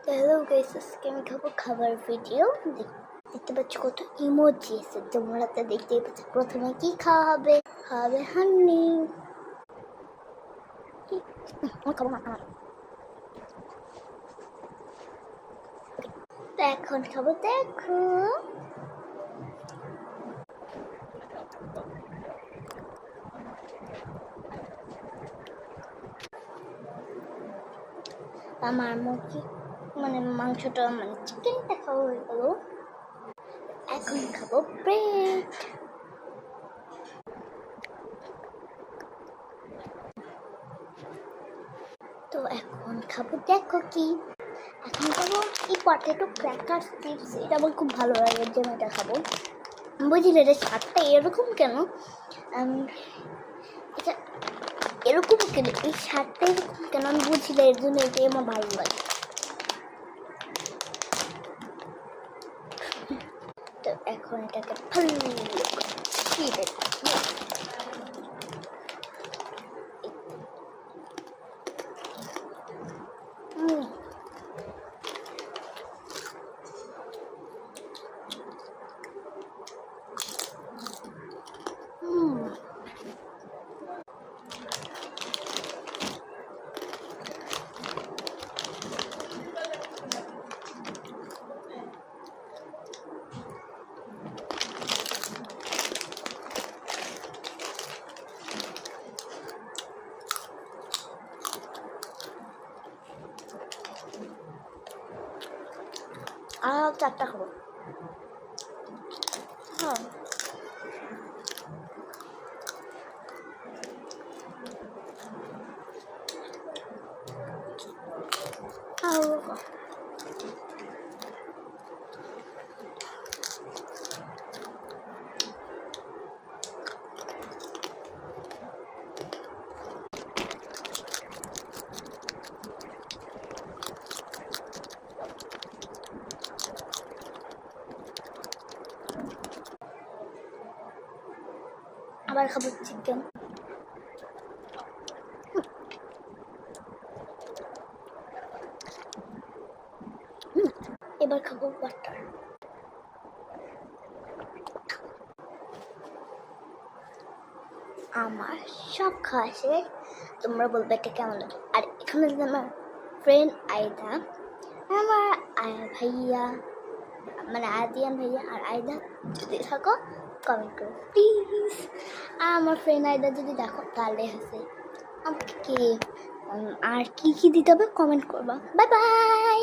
Hello guys, আজকে আমি খাবো খাবার ভিডিও। দেখতে পাচ্ছ কত ইমোজি আছে, তোমরা তো দেখতেই পাচ্ছ। প্রথমে কি খাওয়া হবে? খাওয়াবে হান্নি। আমি খাবো না। তো এখন খাবো, দেখো। আমার মুরগি মানে মাংসটা মানে চিকেনটা খাওয়া হয়ে গেল। এখন খাবো ব্রেড। তো এখন খাবো, দেখো কি এখন খাবো এই পটেটো ক্র্যাকার চিপস। এটা আমার খুব ভালো লাগে, এর জন্য এটা খাবো। বুঝলি এটা স্বাদটা এরকম কেন? এটা এরকম কেন, এই স্বাদটা এরকম কেন আমি বুঝি না, এর জন্য এটাই আমার ভালো লাগে। তো এখন এটাকে আর 4টা খাবো। হ্যাঁ, আবার খাবো চিকেন। এবার খাবো বাটার। আমার সব খাওয়া শেষ। তোমরা বলবে এটা কেমন লাগে। আর এখানে আমার ফ্রেন্ড আয়দা, আমার ভাইয়া মানে আদিয়ান ভাইয়া আর আয়দা যদি থাকো কমেন্ট করো প্লিজ। আর আমার ফ্রেন্ড আয়দা যদি দেখো তাহলে হচ্ছে আমাকে আর কি কি দিতে হবে কমেন্ট করবা। Bye bye.